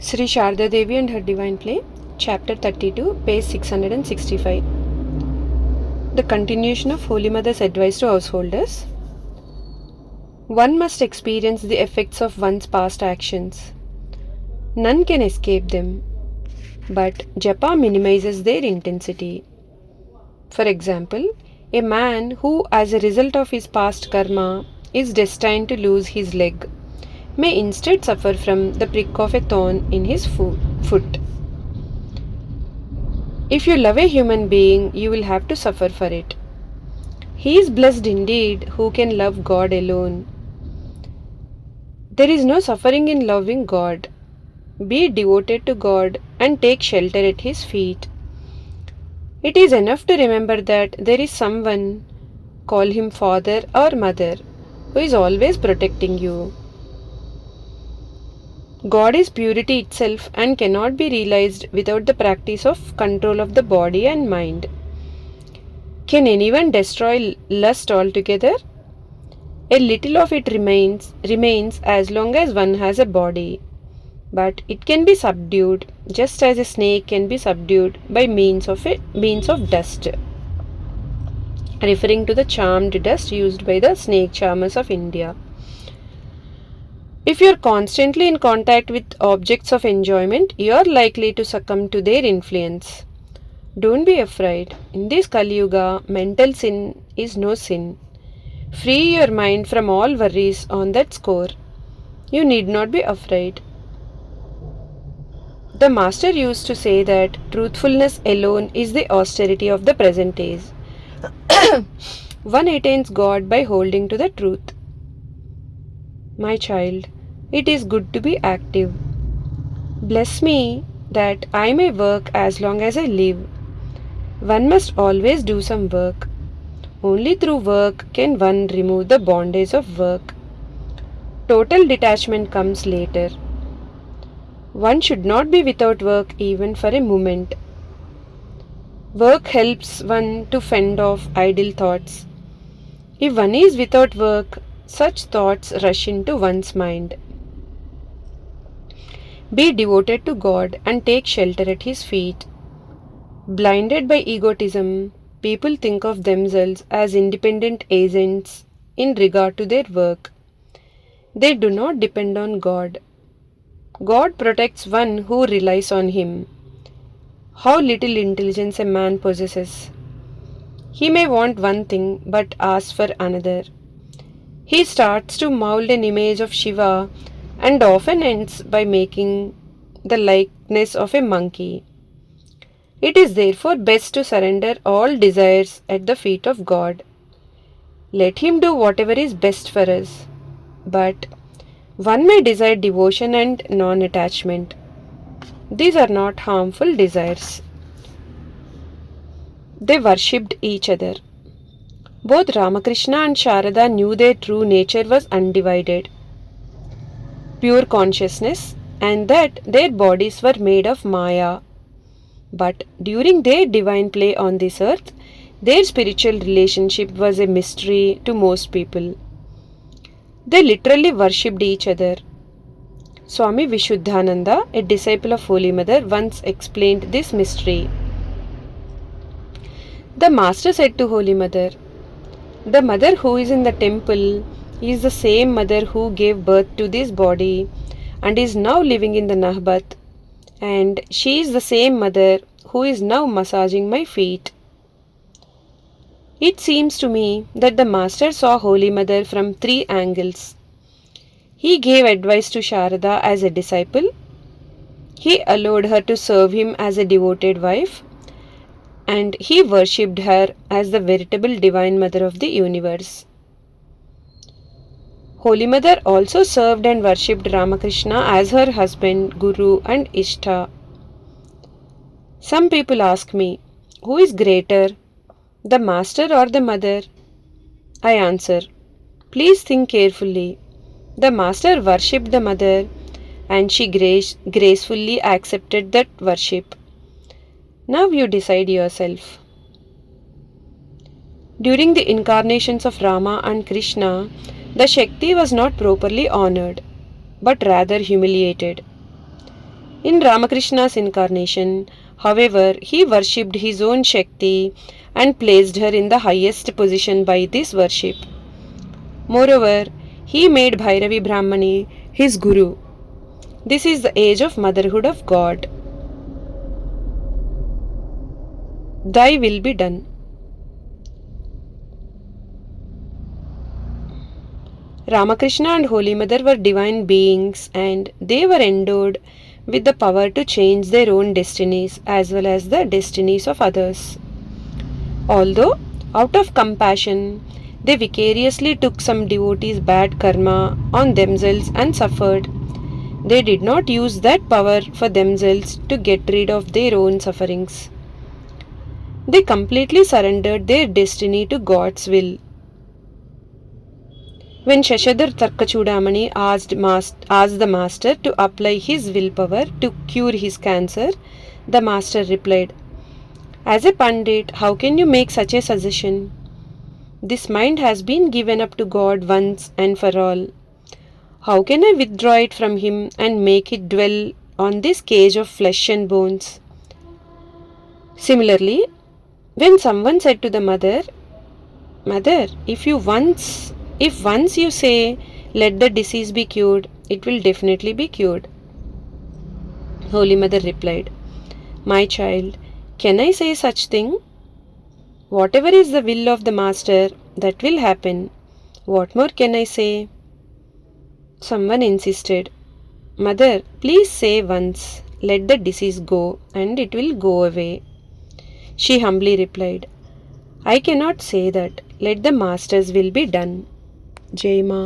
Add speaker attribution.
Speaker 1: Sri Sharda Devi and Her Divine Play, Chapter 32, page 665. The continuation of Holy Mother's advice to householders. One must experience the effects of one's past actions. None can escape them, but japa minimizes their intensity. For example, a man who, as a result of his past karma, is destined to lose his leg may instead suffer from the prick of a thorn in his foot. If you love a human being, you will have to suffer for it. He is blessed indeed who can love God alone. There is no suffering in loving God. Be devoted to God and take shelter at His feet. It is enough to remember that there is someone, call him father or mother, who is always protecting you. God is purity itself and cannot be realized without the practice of control of the body and mind. Can anyone destroy lust altogether? A little of it remains as long as one has a body, but it can be subdued just as a snake can be subdued by means of dust, referring to the charmed dust used by the snake charmers of India. If you are constantly in contact with objects of enjoyment, you are likely to succumb to their influence. Don't be afraid. In this Kali Yuga, mental sin is no sin. Free your mind from all worries on that score. You need not be afraid. The Master used to say that truthfulness alone is the austerity of the present age. One attains God by holding to the truth. My child, it is good to be active. Bless me that I may work as long as I live. One must always do some work. Only through work can one remove the bondage of work. Total detachment comes later. One should not be without work even for a moment. Work helps one to fend off idle thoughts. If one is without work, such thoughts rush into one's mind. Be devoted to God and take shelter at His feet. Blinded by egotism, people think of themselves as independent agents in regard to their work. They do not depend on God. God protects one who relies on Him. How little intelligence a man possesses. He may want one thing but ask for another. He starts to mold an image of Shiva and often ends by making the likeness of a monkey. It is therefore best to surrender all desires at the feet of God. Let Him do whatever is best for us. But one may desire devotion and non-attachment. These are not harmful desires. They worshipped each other. Both Ramakrishna and Sharada knew their true nature was undivided, pure consciousness, and that their bodies were made of Maya. But during their divine play on this earth, their spiritual relationship was a mystery to most people. They literally worshipped each other. Swami Vishuddhananda, a disciple of Holy Mother, once explained this mystery. The Master said to Holy Mother, "The mother who is in the temple is the same mother who gave birth to this body and is now living in the Nahbat, and she is the same mother who is now massaging my feet." It seems to me that the Master saw Holy Mother from three angles. He gave advice to Sharada as a disciple. He allowed her to serve him as a devoted wife. And he worshipped her as the veritable divine mother of the universe. Holy Mother also served and worshipped Ramakrishna as her husband, Guru, and Ishta. Some people ask me, who is greater, the Master or the Mother? I answer, please think carefully. The Master worshipped the Mother, and she gracefully accepted that worship. Now you decide yourself. During the incarnations of Rama and Krishna, the Shakti was not properly honored, but rather humiliated. In Ramakrishna's incarnation, however, he worshipped his own Shakti and placed her in the highest position by this worship. Moreover, he made Bhairavi Brahmani his guru. This is the age of motherhood of God. Thy will be done. Ramakrishna and Holy Mother were divine beings and they were endowed with the power to change their own destinies as well as the destinies of others. Although, out of compassion, they vicariously took some devotees' bad karma on themselves and suffered, they did not use that power for themselves to get rid of their own sufferings. They completely surrendered their destiny to God's will. When Shashadhar Tarkachudamani asked the master to apply his willpower to cure his cancer, the master replied, "As a Pandit, how can you make such a suggestion? This mind has been given up to God once and for all. How can I withdraw it from Him and make it dwell on this cage of flesh and bones?" Similarly, when someone said to the mother, "Mother, if once you say, let the disease be cured, it will definitely be cured." Holy Mother replied, "My child, can I say such thing? Whatever is the will of the Master, that will happen. What more can I say?" Someone insisted, "Mother, please say once, let the disease go, and it will go away." She humbly replied, "I cannot say that. Let the Master's will be done." Jai Ma.